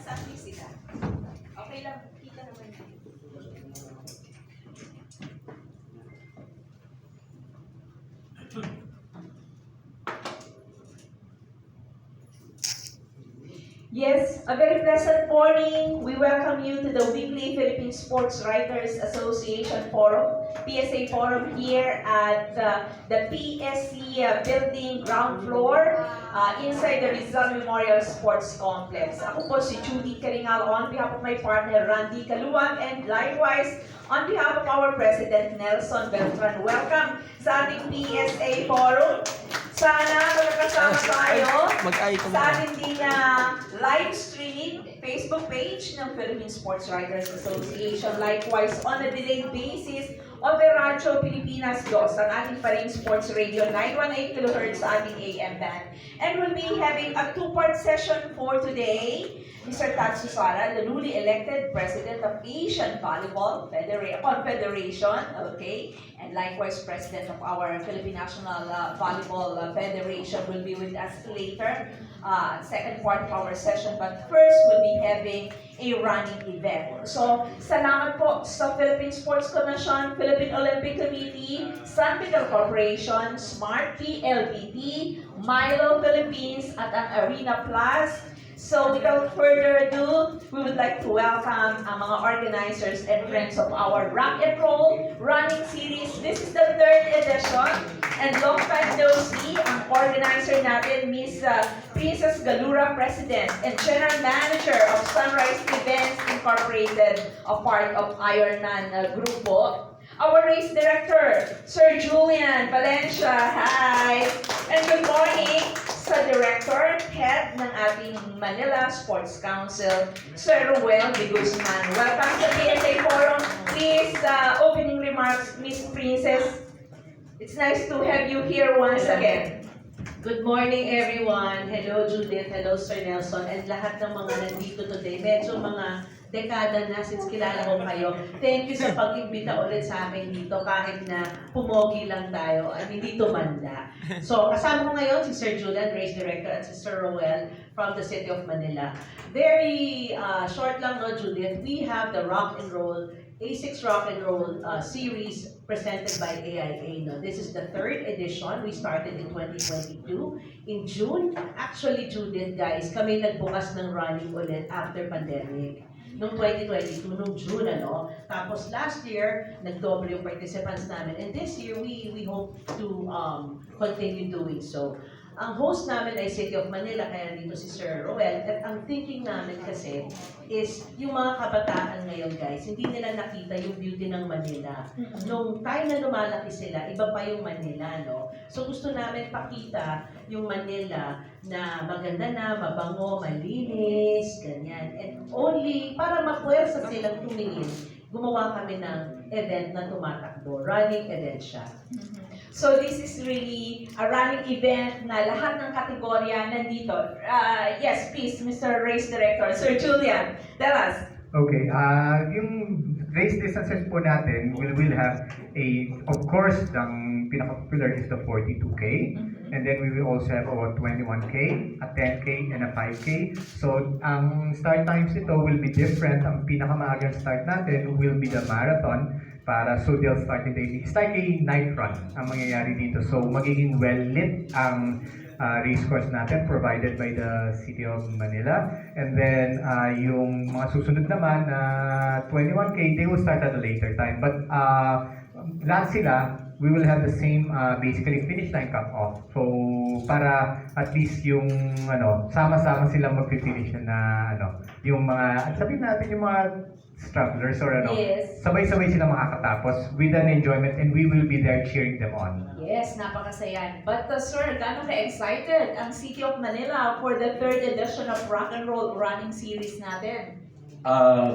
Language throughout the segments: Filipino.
Nasaan sila? Okay lang, kita naman yun. Yes, a very pleasant morning. We welcome you to the weekly Philippine Sports Writers Association Forum, PSA Forum here at the PSC building ground floor inside the Rizal Memorial Sports Complex. Ako po si Judy Caringal on behalf of my partner Randy Kaluwag and likewise on behalf of our President Nelson Beltran. Welcome sa ating PSA Forum. Sana magkakasama tayo sa ating din live streaming Facebook page ng Philippine Sports Writers Association. Likewise, on a delayed basis, on the Radyo Pilipinas 2, ang ating pa rin sports radio, 918 kHz sa ating AM band. And we'll be having a two-part session for today. Mr. Tatsu Sara, the newly elected President of Asian Volleyball Confederation, okay? And likewise, President of our Philippine National Volleyball Federation will be with us later, second part of our session. But first, we'll be having a running event. So, salamat po sa Philippine Sports Commission, Philippine Olympic Committee, San Miguel Corporation, Smart PLBT, Milo Philippines, at ang Arena Plus. So without further ado, we would like to welcome ang mga organizers and friends of our Rock and Roll Running Series. This is the third edition, and long time no see, ang organizer natin, Miss Princess Galura, President and General Manager of Sunrise Events Incorporated, a part of Ironman Grupo. Our race director, Sir Julian Valencia, hi! And good morning sa director, head ng ating Manila Sports Council, Sir Ruel de Guzman. Welcome sa PSA Forum. Please, opening remarks, Miss Princess. It's nice to have you here once again. Good morning, everyone. Hello, Judith. Hello, Sir Nelson. And lahat ng mga nandito today. Medyo mga dekada na since kilala ko kayo. Thank you sa pag-imbita ulit sa akin dito kahit na pumogi lang tayo at hindi tumanda. So, kasama ko ngayon si Sir Julian, Race Director, at si Sir Roel from the City of Manila. Very short lang, no, Judith. We have the Rock and Roll A6 Rock and Roll series presented by AIA. No? This is the third edition. We started in 2022. In June, actually, Judith, guys, kami nagbukas ng running ulit after pandemic. Noong 2022, noong June, ano. Tapos last year, nagdoble yung participants namin. And this year, we hope to continue doing so. Ang host namin ay City of Manila, kaya dito si Sir Roel. At ang thinking namin kasi is yung mga kabataan ngayon, guys, hindi nila nakita yung beauty ng Manila. Nung time na lumalaki sila, iba pa yung Manila, no? So gusto namin pakita yung Manila na maganda na, mabango, malinis, ganyan. And only para mapuwersa silang tumingin, gumawa kami ng event na tumatakbo. Running event siya. So this is really a running event na lahat ng kategorya nandito. Yes, please, Mr. Race Director. Sir Julian, tell us. Okay, yung race distances po natin, will have of course, ang pinaka-popular is the 42K. And then we will also have about 21K, a 10K, and a 5K. So, ang start times nito will be different. Ang pinakamaagang start natin will be the marathon. So they'll start in the evening. It's like a night run ang mangyayari dito. So magiging well-lit ang race course natin provided by the City of Manila. And then yung mga susunod naman na 21K, they will start at a later time. But lahat sila, we will have the same basically finish line cut-off. So para at least yung sama-sama silang mag-finish na yung mga, sabihin natin yung mga strugglers or Yes. sabay-sabay sila makakatapos with an enjoyment, and we will be there cheering them on. Yes, napakasaya. But sir, gano'n ka-excited ang City of Manila for the third edition of Rock and Roll Running Series natin?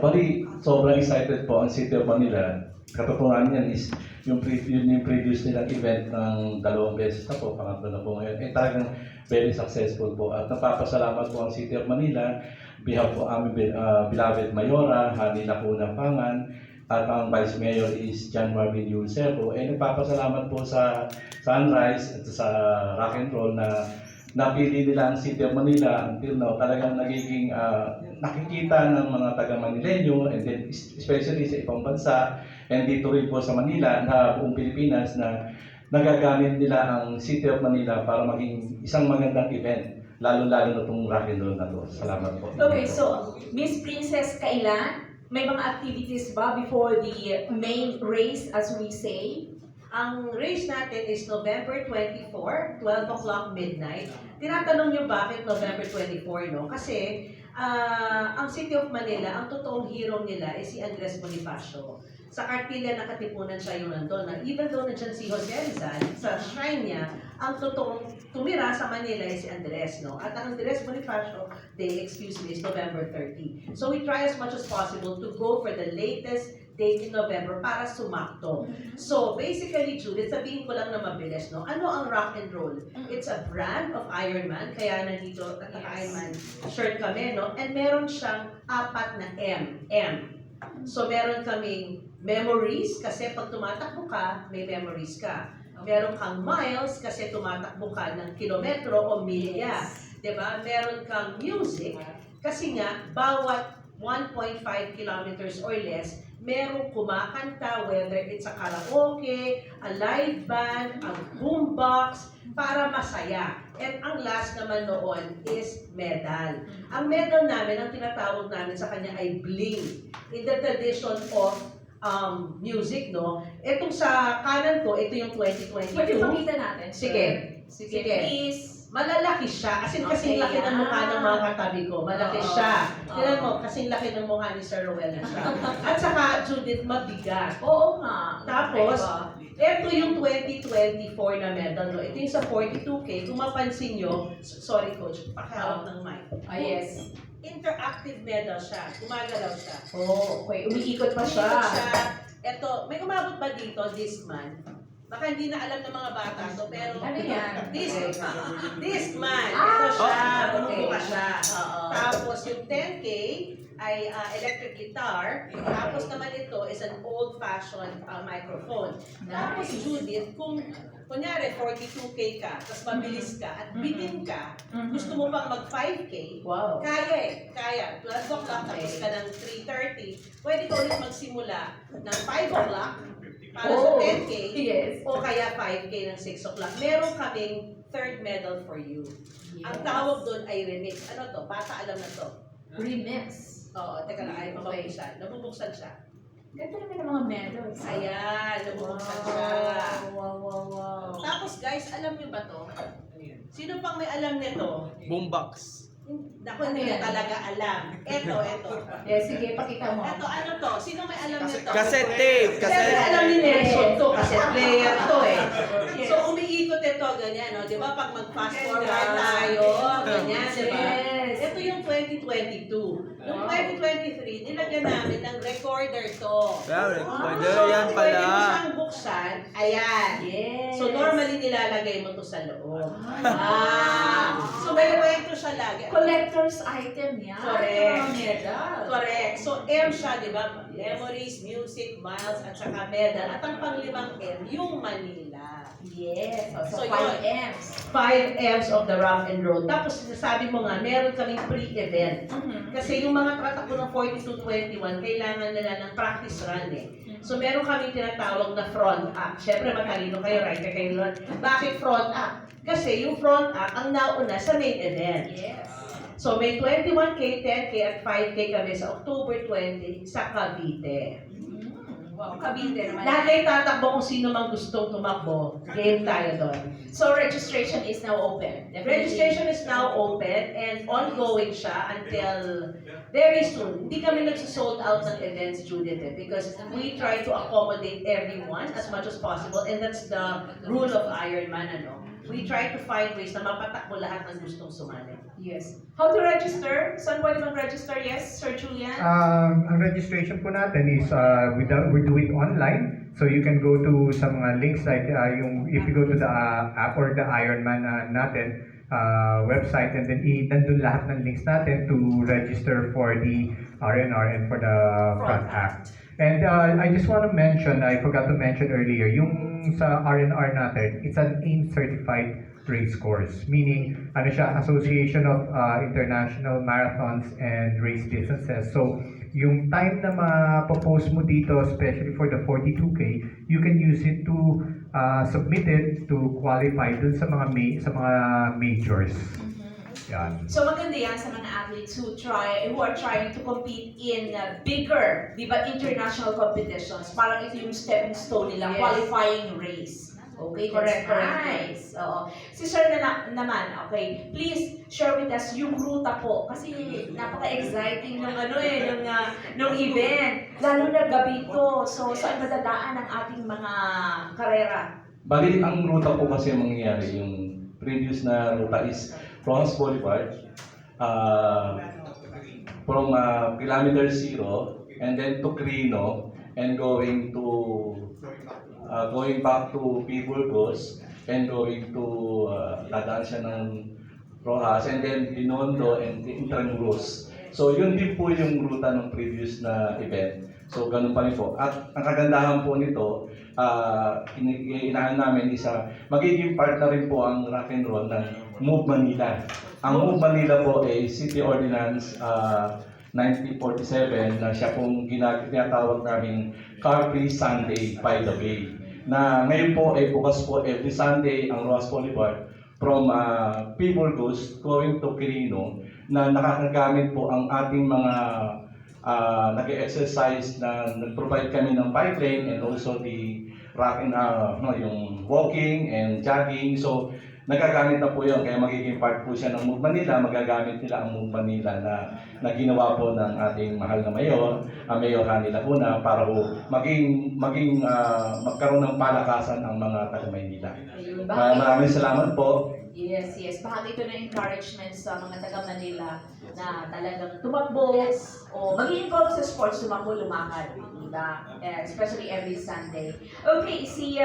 Bali, sobrang excited po ang City of Manila. Katotohanan niyan is yung previous nilang event ng 2 beses na po, pangatlo na po ngayon, talagang very successful po. At napapasalamat po ang City of Manila, behalf po aming beloved Mayora, Hani Lacuna Pangan, at ang Vice Mayor is John Marvin Yulcepo. Nagpapasalamat po sa Sunrise at sa Rock and Roll na napili nila ang City of Manila until now, talagang nagiging nakikita ng mga taga-Manileño and then especially sa ibang bansa and dito rin po sa Manila na buong Pilipinas na nagagamit nila ang City of Manila para maging isang magandang event, lalo-lalo na itong rock and roll na to. Salamat po. Okay, so Miss Princess, kailan? May mga activities ba before the main race as we say? Ang race natin is November 24, 12 o'clock midnight. Tinatanong nyo bakit November 24, no? Kasi ang City of Manila, ang totoong hero nila ay si Andres Bonifacio. Sa Cartilla nakatipunan siya yung nandun. Na even though nandiyan si Jose Rizal, sa shrine niya, ang totoong tumira sa Manila ay si Andres, no? At ang Andres Bonifacio Day, excuse me, is November 30. So we try as much as possible to go for the latest date in November para sumakto. So basically, Judith, sabihin ko lang na mabilis, no? Ano ang rock and roll? It's a brand of Ironman, kaya nandito at Ironman shirt kami, no? And meron siyang 4 na M. So meron kaming memories, kasi pag tumatakbo ka, may memories ka. Meron kang miles, kasi tumatakbo ka ng kilometro o milya. Diba? Meron kang music, kasi nga, bawat 1.5 kilometers or less, merong kumakanta, whether it's a karaoke, a live band, a boombox, para masaya. And ang last naman noon is medal. Ang medal namin, ang tinatawag namin sa kanya ay bling. In the tradition of music, no? Itong sa kanan ko, ito yung 2022. Pwede pakita natin. Sige. Sige. Sige. Please. Malalaki siya. Kasing Okay, laki ng mukha ng mga ah. katabi ko. Malaki Oo. siya. Oo. Tignan mo, kasing laki ng mukha ni Sir Rowell na siya. At saka, Judith, mabigat. Oo nga. Tapos, Diba? ito yung 2024 na medal. No? Ito yung sa 42K. Kung mapansin nyo, sorry coach, pakihawak ng mic. Yes. Interactive medal siya. Gumagalaw siya. Oh, okay. Umiikot pa siya. Umiikot siya. Ito, may umabot ba dito this month? Baka hindi na alam ng mga bata to, pero Ano yan? this month, Ah, ito siya, okay. bumubuka siya. Oo. Tapos yung 10K ay electric guitar. Tapos naman ito is an old-fashioned microphone. Tapos Judith, kung kunyari 42K ka, tapos mabilis ka at bitin ka, gusto mo pang mag 5K, Wow. kaya eh, kaya. 12 o'clock, tapos ka ng 3:30, pwede ka ulit magsimula ng 5 o'clock para sa Oh, 10K, yes. o kaya 5K ng 6 o'clock. Meron kaming third medal for you. Ang tawag doon ay remix. Ano to? Bata alam na to. Remix. Oo, teka lang, ay Okay. mabubuksan. Nabubuksan siya. Ganda naman ng mga medals. Ayan, nabubuksan siya. Wow. Tapos guys, alam niyo ba to? Sino pang may alam nito? Boombox. Naku, hindi Ano yan? na talaga alam. Ito. Yes, sige, pakita mo. Ito, ano to? Sino may alam nito? Cassette tape. Siyempre, alam ni Nelson to, kasi Yes. player to eh. So, umiikot ito, ganyan, no? Di ba? Pag mag-fast forward tayo, ganyan, di ba? Yes. Ito yung 2022. Yung 2023, nilagyan namin ng recorder to. Wow, recorder. So, Yan pwede mo pala. siyang buksan. Ayan. Yes. So, normally nilalagay mo to sa loob. Ah. So, may kwento siya lagi. Collector's item yan. Correct. Yung mga medal. Correct. So, M siya, di ba? Memories, music, miles, at saka medal. At ang panglimang M, yung Manila. Yes. So, So, 5 yun. M's. 5 M's of the rock and roll. Tapos, sabi mo nga, meron kaming pre-event. Kasi yung mga tatakbo ng 42-21, kailangan nila ng practice run eh. So, meron kaming tinatawag na front act. Siyempre, matalino kayo, right? Kayo nun. Bakit front act? Kasi yung front act ang nauna sa main event. Yes. So, may 21K, 10K, at 5K kami sa October 20 sa Cavite. Wow, Cavite naman. Lahat ay tatakbo kung sino mang gustong tumakbo. Game tayo doon. So, registration is now open. Definitely. Registration is now open and ongoing siya until very soon. Hindi kami nagsisold out ng events, Judith, because we try to accommodate everyone as much as possible, and that's the rule of Ironman, ano. We try to find ways na mapatakbo lahat ng gustong sumali. Yes. How to register? Saan pwede mag-register? Yes, Sir Julian? Ang registration po natin is we do it online. So you can go to sa mga links like if you go to the app or the Ironman natin website, and then nandun lahat ng links natin to register for the RNR and for the front act. And I just want to mention, I forgot to mention earlier, yung sa RNR natin, it's an AIM certified race course. Meaning, ano siya, Association of International Marathons and Race Distances. So, yung time na mapopost mo dito, especially for the 42K, you can use it to submit it to qualify dun sa mga majors. Yan. So maganda yan sa mga athletes who are trying to compete in bigger, di ba, international competitions. Parang ito yung stepping stone nila, Yes. qualifying race. Okay, Correct, that's correct. nice. Oo. Si Sir naman, okay, please share with us yung ruta po. Kasi napaka-exciting ng nung event. Lalo na gabi to. So, saan madadaan ang ating mga karera? Bali, ang ruta po kasi mangyayari, yung previous na ruta is Bronx Boulevard, from kilometer 0, and then to Crino, and going back to Burgos, and going to dadaan siya ng Rojas, and then Binondo and Intramuros. So yun din po yung ruta ng previous na event. So ganun pa rin po. At ang kagandahan po nito, inaanan namin isa, magiging part na rin po ang rock and roll ng Move Manila. Ang Move Manila po ay City Ordinance 1947 na siya pong tinatawag namin Car Free Sunday by the Bay. Na ngayon po ay bukas po every Sunday ang Rojas Boulevard from Burgos going to Quirino, na nakakagamit po ang ating mga nag-exercise na nag-provide kami ng bike lane and also the yung walking and jogging. So nagagamit na po yun, kaya magiging part po siya ng Move Manila. Magagamit nila ang Move Manila na ginawa po ng ating mahal na mayor, Mayor Hanny Laguna, para po magkaroon ng palakasan ang mga taga-Maynila. Ayun, bakit? Maraming salamat po. Yes, yes. Bahagi ito ng encouragement sa mga taga-Manila na talagang tumakbo o maging involved sa sports, tumakbo, lumakad. Diba? Especially every Sunday. Okay, si